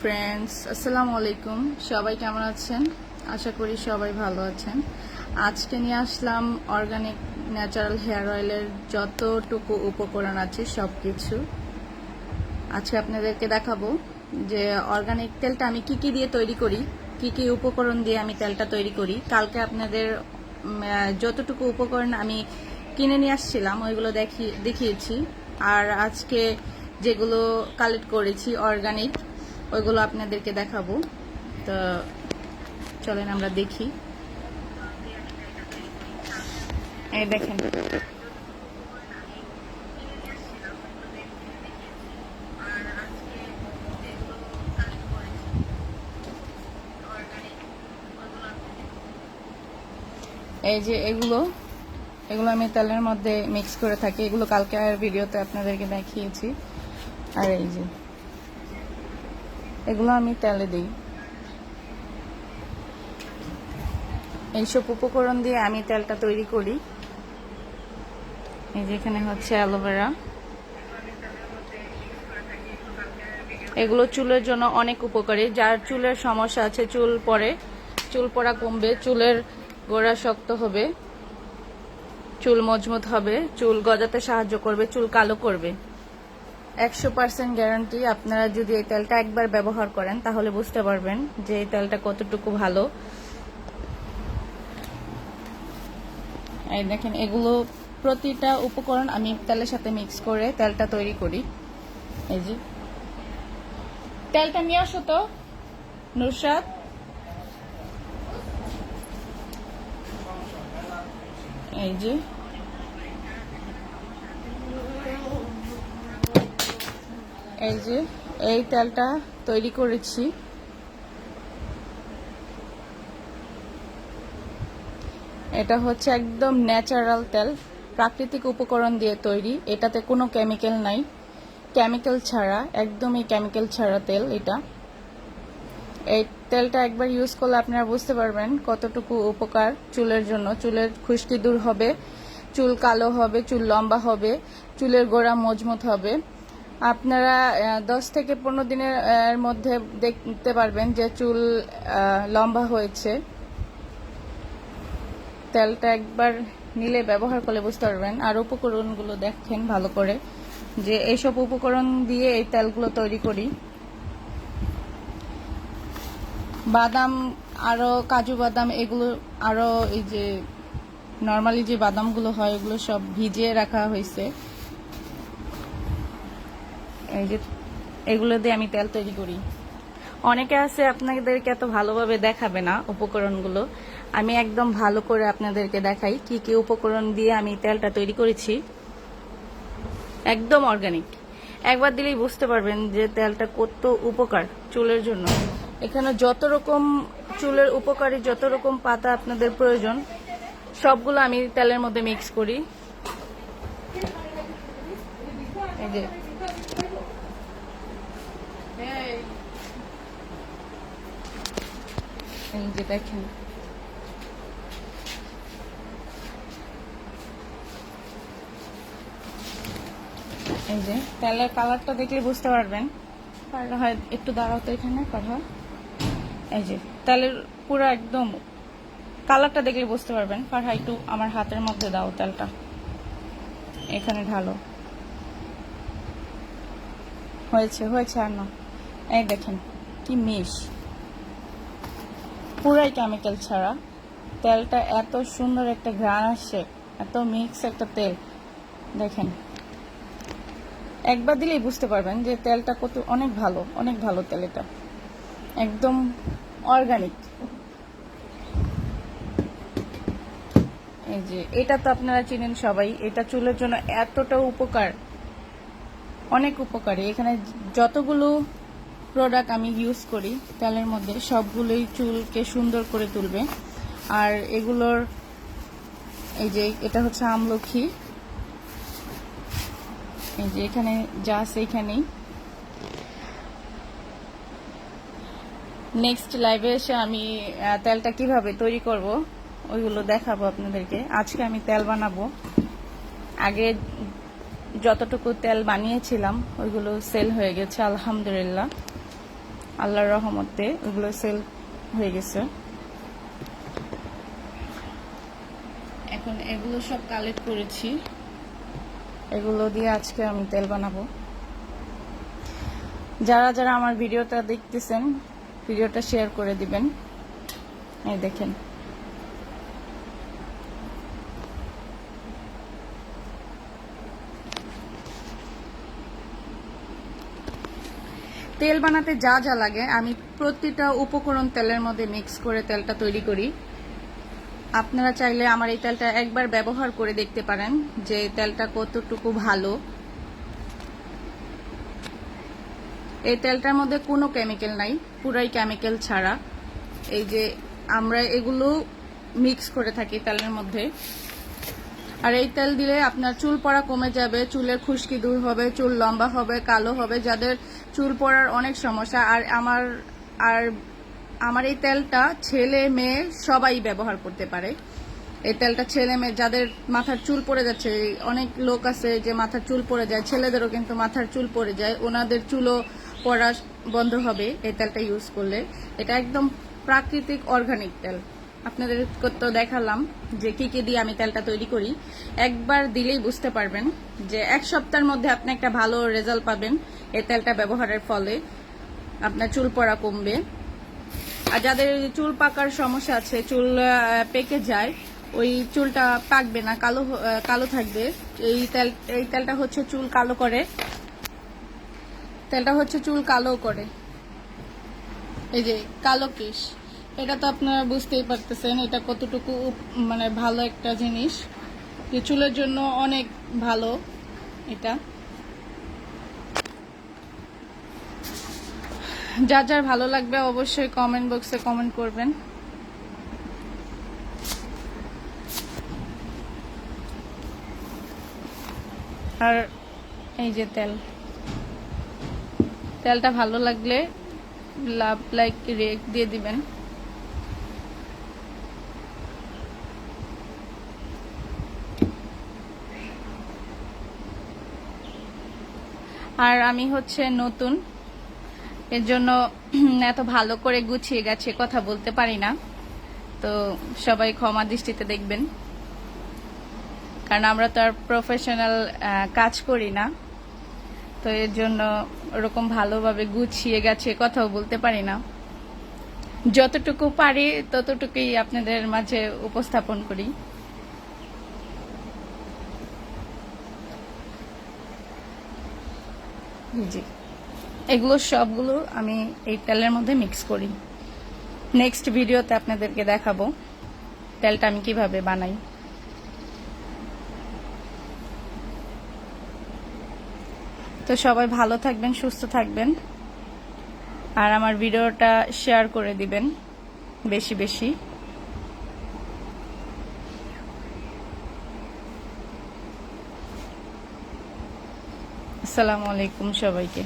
Friends, আসসালামু আলাইকুম। সবাই কেমন আছেন? আশা করি সবাই ভালো আছেন। আজকে নিয়ে আসলাম অর্গানিক ন্যাচারাল হেয়ার অয়েলের যতটুকু উপকরণ আছে সব কিছু আজকে আপনাদেরকে দেখাবো যে অর্গানিক তেলটা আমি কি কি দিয়ে তৈরি করি, কি কি উপকরণ দিয়ে আমি তেলটা তৈরি করি। কালকে আপনাদের যতটুকু উপকরণ আমি কিনে নিয়ে আসছিলাম ওইগুলো দেখিয়েছি, আর আজকে যেগুলো কালেক্ট করেছি অর্গানিক ওইগুলো আপনাদেরকে দেখাবো। তো চলেন আমরা দেখি। এই দেখেন, এই যে এগুলো আমি তেলের মধ্যে মিক্স করে থাকি। এগুলো কালকে আর ভিডিওতে আপনাদেরকে দেখিয়েছি। আর এই যে এগুলো আমি তেলে দিই। এইসব উপকরণ দিয়ে আমি তেলটা তৈরি করি। এই যে এখানে হচ্ছে অ্যালোভেরা। এগুলো চুলের জন্য অনেক উপকারী। যার চুলের সমস্যা আছে, চুল পড়া কমবে, চুলের গোড়া শক্ত হবে, চুল মজবুত হবে, চুল গজাতে সাহায্য করবে, চুল কালো করবে। 100% গ্যারান্টি। আপনারা যদি এই তেলটা একবার ব্যবহার করেন তাহলে বুঝতে পারবেন যে এই তেলটা কতটুকু ভালো। এই দেখেন, এগুলো প্রতিটা উপকরণ আমি তেলের সাথে মিক্স করে তেলটা তৈরি করি। এই যে তেলটা নিয়ে আসো তো নুরশাদ। এই যে এই তেলটা তৈরি করেছি। এটা হচ্ছে একদম ন্যাচারাল তেল, প্রাকৃতিক উপকরণ দিয়ে তৈরি। এটাতে কোনো কেমিক্যাল নাই, কেমিক্যাল ছাড়া, একদমই কেমিক্যাল ছাড়া তেল এটা। এই তেলটা একবার ইউজ করলে আপনারা বুঝতে পারবেন কতটুকু উপকার চুলের জন্য। চুলের খুশকি দূর হবে, চুল কালো হবে, চুল লম্বা হবে, চুলের গোড়া মজবুত হবে। আপনারা 10 থেকে 15 দিনের মধ্যে দেখতে পারবেন যে চুল লম্বা হয়েছে। তেলটা একবার নিলে ব্যবহার করলে বুঝতে পারবেন। আর উপকরণগুলো দেখেন ভালো করে, যে এইসব উপকরণ দিয়ে এই তেলগুলো তৈরি করি। বাদাম, আরো কাজু বাদাম, এগুলো আরো এই যে নর্মালি যে বাদামগুলো হয় ওগুলো সব ভিজিয়ে রাখা হয়েছে। এই যে এগুলো দিয়ে আমি তেল তৈরি করি। অনেকে আছে আপনাদেরকে এত ভালোভাবে দেখাবে না উপকরণগুলো, আমি একদম ভালো করে আপনাদেরকে দেখাই কি কি উপকরণ দিয়ে আমি তেলটা তৈরি করেছি। একদম অর্গানিক, একবার দিলেই বুঝতে পারবেন যে তেলটা কত উপকার চুলের জন্য। এখানে যত রকম চুলের উপকারী যত রকম পাতা আপনাদের প্রয়োজন সবগুলো আমি তেলের মধ্যে মিক্স করি। এই যে দেখেন, এই যে তেলের কালারটা দেখলে বুঝতে পারবেন। হয় একটু দাঁড়াও তো এখানে কথা। এই যে তেলের পুরো একদম কালারটা দেখলে বুঝতে পারবেন। ফারহা একটু আমার হাতের মধ্যে দাও তেলটা, এখানে ঢালো। হয়েছে আর না। এই দেখেন কি মিশ, পুরাই কেমিক্যাল ছাড়া। তেলটা এত সুন্দর একটা ঘ্রাণ আসছে, এত মিক্স একটা তেল। দেখেন, একবার দিলেই বুঝতে পারবেন যে তেলটা কত অনেক ভালো তেল। এটা একদম অর্গানিক। এই যে এটা তো আপনারা চিনেন সবাই, এটা চুলের জন্য এতটা উপকার, অনেক উপকারী। এখানে যতগুলো প্রোডাক্ট আমি ইউজ করি তেলের মধ্যে সবগুলোই চুলকে সুন্দর করে তুলবে। আর এগুলোর এই যে এটা হচ্ছে আমলকি। এই যে এখানে যা আছে এখানেই। নেক্সট লাইভে এসে আমি তেলটা কিভাবে তৈরি করব ওইগুলো দেখাবো আপনাদেরকে। আজকে আমি তেল বানাবো। আগে যতটুকু তেল বানিয়েছিলাম ওইগুলো সেল হয়ে গেছে আলহামদুলিল্লাহ। আল্লাহর রহমতে ওগুলো সেল হয়ে গেছে। এখন এগুলো সব কালেক্ট করেছি, এগুলো দিয়ে আজকে আমি তেল বানাবো। যারা যারা আমার ভিডিওটা দেখতেছেন ভিডিওটা শেয়ার করে দিবেন। এই দেখেন, তেল বানাতে যা যা লাগে আমি প্রতিটা উপকরণ তেলের মধ্যে মিক্স করে তেলটা তৈরি করি। আপনারা চাইলে আমার এই তেলটা একবার ব্যবহার করে দেখতে পারেন যে তেলটা কতটুকু ভালো। এই তেলটার মধ্যে কোনো কেমিক্যাল নাই, পুরাই কেমিক্যাল ছাড়া। এই যে আমরা এগুলো মিক্স করে থাকি তেলের মধ্যে। আর এই তেল দিলে আপনার চুল পড়া কমে যাবে, চুলের খুশকি দূর হবে, চুল লম্বা হবে, কালো হবে, যাদের চুল পড়ার অনেক সমস্যা। আর আমার এই তেলটা ছেলে মেয়ে সবাই ব্যবহার করতে পারে। এই তেলটা ছেলে মেয়ে যাদের মাথার চুল পড়ে যাচ্ছে, অনেক লোক আছে যে মাথার চুল পড়ে যায়, ছেলেদেরও কিন্তু মাথার চুল পড়ে যায়, ওনাদের চুলও পড়া বন্ধ হবে এই তেলটা ইউজ করলে। এটা একদম প্রাকৃতিক অর্গানিক তেল। আপনাদের তো দেখালাম যে কি কি দিয়ে আমি তেলটা তৈরি করি। একবার দিলেই বুঝতে পারবেন যে এক সপ্তাহের মধ্যে আপনি একটা ভালো রেজাল্ট পাবেন এই তেলটা ব্যবহারের ফলে। আপনার চুল পড়া কমবে। আর যাদের চুল পাকার সমস্যা আছে, চুল পেকে যায়, ওই চুলটা পাকবে না, কালো থাকবে, এই তেলটা হচ্ছে চুল কালো করে। তেলটা হচ্ছে চুল কালো করে। এই যে কালো কেশ, এটা তো আপনারা বুঝতেই পারতেছেন এটা কতটুকু মানে ভালো একটা জিনিস, যে চুলের জন্য অনেক ভালো এটা। যার যার ভালো লাগবে অবশ্যই কমেন্ট বক্সে কমেন্ট করবেন। আর এই যে তেলটা ভালো লাগলে লাভ লাইক রেক দিয়ে দিবেন। আর আমি হচ্ছে নতুন, এর জন্য এত ভালো করে গুছিয়ে গেছে কথা বলতে পারি না, তো সবাই ক্ষমা দৃষ্টিতে দেখবেন। কারণ আমরা তো আর প্রফেশনাল কাজ করি না, তো এর জন্য ওরকম ভালোভাবে গুছিয়ে গেছে কথাও বলতে পারি না। যতটুকু পারি ততটুকুই আপনাদের মাঝে উপস্থাপন করি। জি, এগুলো সবগুলো আমি এই তেলের মধ্যে মিক্স করি। নেক্সট ভিডিওতে আপনাদেরকে দেখাবো তেলটা আমি কিভাবে বানাই। তো সবাই ভালো থাকবেন, সুস্থ থাকবেন, আর আমার ভিডিওটা শেয়ার করে দিবেন বেশি বেশি। আসসালামু আলাইকুম সবাইকে।